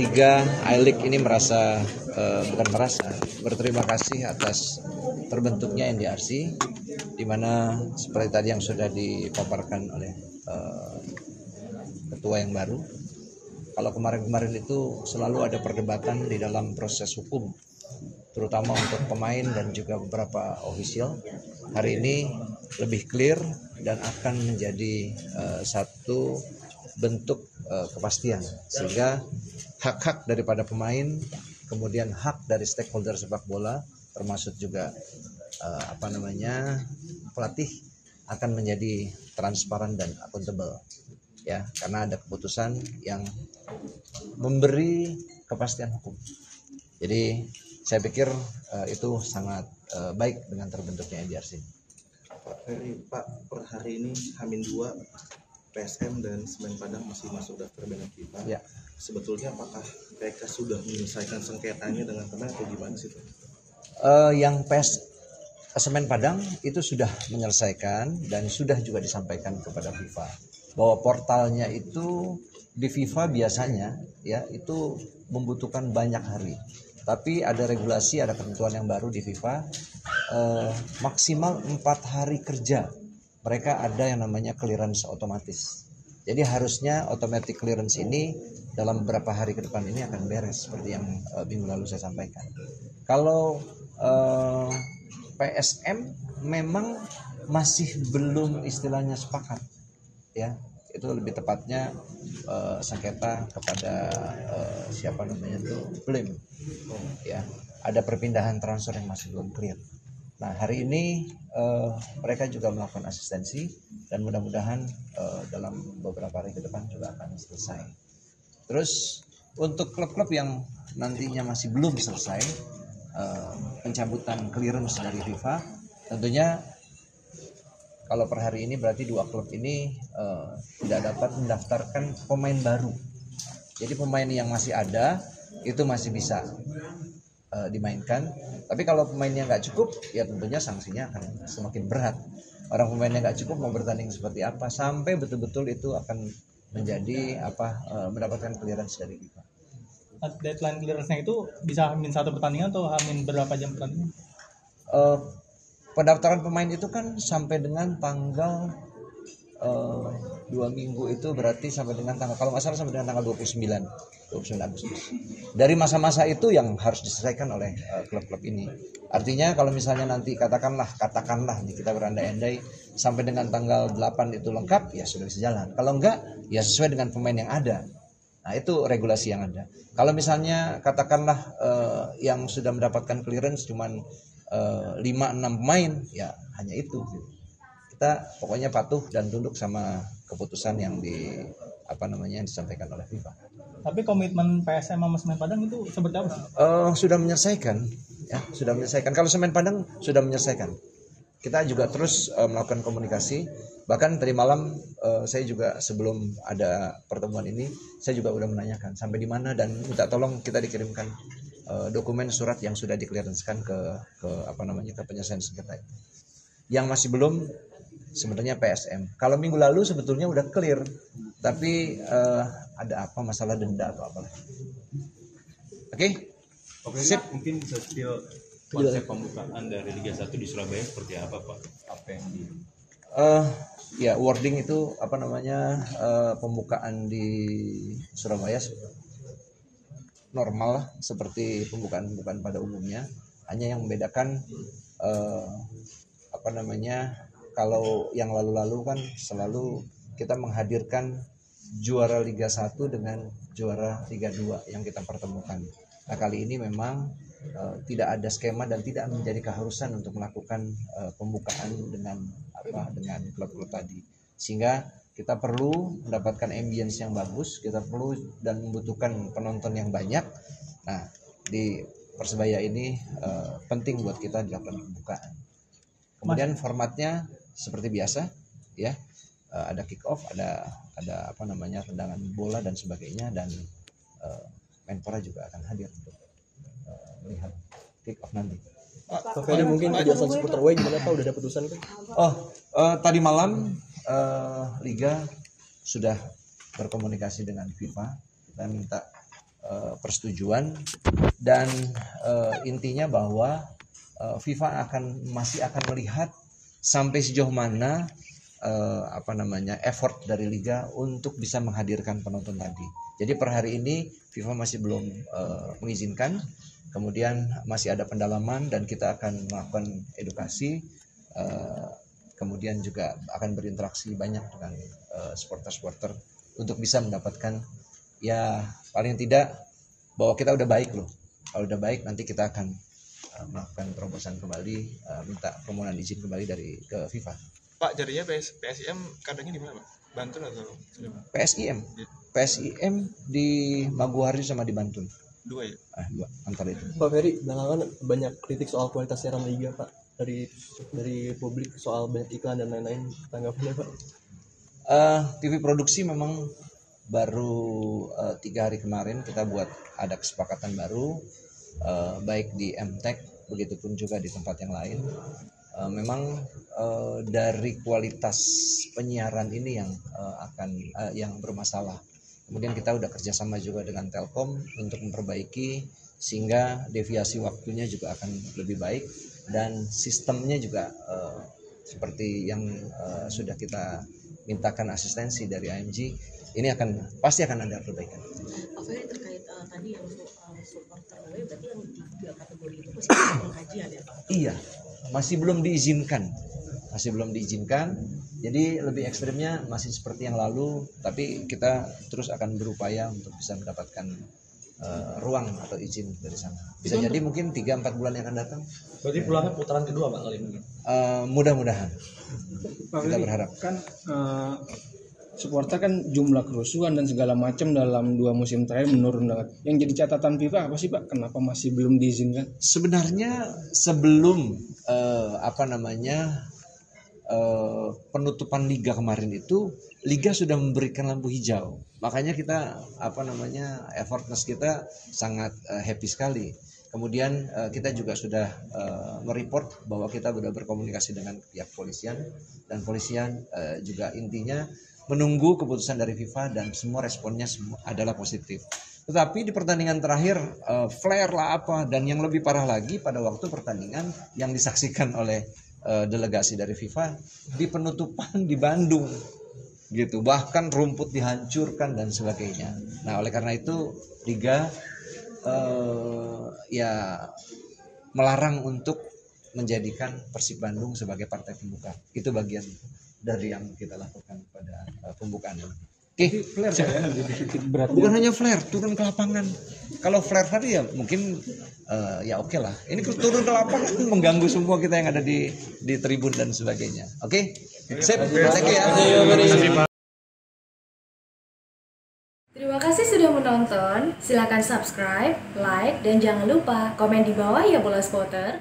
Liga I-League ini berterima kasih atas terbentuknya NDRC, di mana seperti tadi yang sudah dipaparkan oleh ketua yang baru. Kalau kemarin-kemarin itu selalu ada perdebatan di dalam proses hukum, terutama untuk pemain dan juga beberapa ofisial. Hari ini lebih clear dan akan menjadi satu bentuk kepastian, sehingga hak-hak daripada pemain, kemudian hak dari stakeholder sepak bola, termasuk juga pelatih, akan menjadi transparan dan akuntabel, ya, karena ada keputusan yang memberi kepastian hukum. Jadi saya pikir itu sangat baik dengan terbentuknya NDRC. Pak, per hari ini H-2 PSM dan Semen Padang masih masuk daftar banned FIFA. Ya. Sebetulnya apakah mereka sudah menyelesaikan sengketanya dengan tenang atau gimana sih Pak? Yang Semen Padang itu sudah menyelesaikan dan sudah juga disampaikan kepada FIFA bahwa portalnya itu di FIFA biasanya ya itu membutuhkan banyak hari. Tapi ada regulasi, ada ketentuan yang baru di FIFA, maksimal 4 hari kerja mereka ada yang namanya clearance otomatis. Jadi harusnya automatic clearance ini dalam beberapa hari ke depan ini akan beres, seperti yang minggu lalu saya sampaikan. Kalau PSM memang masih belum istilahnya sepakat, ya, itu lebih tepatnya sengketa kepada blame, ya, ada perpindahan transfer yang masih belum clear. Nah, hari ini mereka juga melakukan asistensi dan mudah-mudahan dalam beberapa hari ke depan juga akan selesai. Terus untuk klub-klub yang nantinya masih belum selesai pencabutan clearance dari FIFA, tentunya kalau per hari ini berarti 2 klub ini tidak dapat mendaftarkan pemain baru. Jadi pemain yang masih ada itu masih bisa dimainkan. Tapi kalau pemainnya nggak cukup, ya tentunya sanksinya akan semakin berat. Orang pemainnya nggak cukup mau bertanding seperti apa sampai betul-betul itu akan menjadi mendapatkan clearance dari FIFA. Deadline clearance-nya itu bisa H-1 pertandingan atau H- berapa jam pertandingan? Pendaftaran pemain itu kan sampai dengan tanggal 2 minggu, itu berarti sampai dengan tanggal, kalau nggak salah sampai dengan tanggal 29 Agustus. Dari masa-masa itu yang harus diselesaikan oleh klub-klub ini. Artinya kalau misalnya nanti katakanlah nih, kita berandai-andai sampai dengan tanggal 8 itu lengkap, ya sudah bisa jalan. Kalau enggak, ya sesuai dengan pemain yang ada. Nah, itu regulasi yang ada. Kalau misalnya katakanlah yang sudah mendapatkan clearance cuman 5-6 pemain, ya hanya itu. Kita pokoknya patuh dan tunduk sama keputusan yang disampaikan oleh FIFA. Tapi komitmen PSM sama Semen Padang itu seperti apa sih? Sudah menyelesaikan, ya, sudah menyelesaikan. Kalau Semen Padang sudah menyelesaikan. Kita juga terus melakukan komunikasi. Bahkan tadi malam saya juga sebelum ada pertemuan ini, saya juga udah menanyakan sampai di mana dan minta tolong kita dikirimkan dokumen surat yang sudah dikliarensikan ke penyelesaian sengketa. Yang masih belum sebenarnya PSM. Kalau minggu lalu sebetulnya udah clear, tapi ada masalah denda atau apa? Oke, sip. Mungkin bisa konsep pembukaan dari Liga 1 di Surabaya seperti apa Pak? Apa yang ya, wording itu pembukaan di Surabaya normal lah, seperti pembukaan pada umumnya. Hanya yang membedakan kalau yang lalu-lalu kan selalu kita menghadirkan juara Liga 1 dengan juara Liga 2 yang kita pertemukan. Nah, kali ini memang tidak ada skema dan tidak menjadi keharusan untuk melakukan pembukaan dengan klub-klub tadi. Sehingga kita perlu mendapatkan ambience yang bagus, kita perlu dan membutuhkan penonton yang banyak. Nah, di Persebaya ini penting buat kita dilakukan pembukaan. Kemudian formatnya seperti biasa, ya, ada kick off, ada tendangan bola dan sebagainya, dan Menpora juga akan hadir untuk melihat kick off nanti. Pak Ferry, mungkin kebiasaan supporter away gimana Pak? Udah ada putusan kan? Tadi malam Liga sudah berkomunikasi dengan FIFA. Kita minta persetujuan dan intinya bahwa FIFA masih akan melihat sampai sejauh mana effort dari liga untuk bisa menghadirkan penonton tadi. Jadi per hari ini FIFA masih belum mengizinkan, kemudian masih ada pendalaman dan kita akan melakukan edukasi, kemudian juga akan berinteraksi banyak dengan supporter-supporter untuk bisa mendapatkan ya paling tidak bahwa kita udah baik loh. Kalau udah baik nanti kita akan melakukan terobosan kembali, minta permohonan izin kembali ke FIFA. Pak, jadinya PSIM kandangnya di mana, Pak? Banten atau PSIM di Maguari sama di Banten. Dua ya? Dua antara itu. Pak Ferry, belakangan banyak kritik soal kualitas siaran liga Pak dari publik soal banyak iklan dan lain-lain, tanggapannya Pak? TV produksi memang baru 3 hari kemarin kita buat ada kesepakatan baru, baik di MTech begitupun juga di tempat yang lain. Memang dari kualitas penyiaran ini yang bermasalah. Kemudian kita udah kerjasama juga dengan Telkom untuk memperbaiki sehingga deviasi waktunya juga akan lebih baik dan sistemnya juga seperti yang sudah kita mintakan asistensi dari AMG, ini pasti akan ada perbaikan. Ferry, terkait tadi yang supporter away, berarti yang 3 kategori itu masih dalam kajian ya Pak? Iya, masih belum diizinkan. Jadi lebih ekstrimnya masih seperti yang lalu, tapi kita terus akan berupaya untuk bisa mendapatkan ruang atau izin dari sana. Bisa jadi mungkin 3-4 bulan yang akan datang. Berarti pulangnya putaran kedua Pak kali ini? Mudah-mudahan. Kita berharap. Kan supporter kan jumlah kerusuhan dan segala macam dalam 2 musim terakhir menurun banget. Yang jadi catatan FIFA apa sih Pak? Kenapa masih belum diizinkan? Sebenarnya sebelum penutupan liga kemarin itu, liga sudah memberikan lampu hijau. Makanya kita effortness kita sangat happy sekali. Kemudian kita juga sudah mereport bahwa kita sudah berkomunikasi dengan pihak polisian dan polisian juga intinya menunggu keputusan dari FIFA dan semua responnya adalah positif. Tetapi di pertandingan terakhir flare lah dan yang lebih parah lagi pada waktu pertandingan yang disaksikan oleh delegasi dari FIFA di penutupan di Bandung gitu, bahkan rumput dihancurkan dan sebagainya. Nah oleh karena itu liga melarang untuk menjadikan Persib Bandung sebagai partai pembuka. Itu bagian dari yang kita lakukan pada pembukaan ini. Oke, bukan hanya flare, turun ke lapangan. Kalau flare tadi ya mungkin oke lah. Ini turun ke lapangan mengganggu semua kita yang ada di tribun dan sebagainya. Oke, sip. Thank you ya. Terima kasih sudah menonton. Silakan subscribe, like, dan jangan lupa komen di bawah ya bola spotter.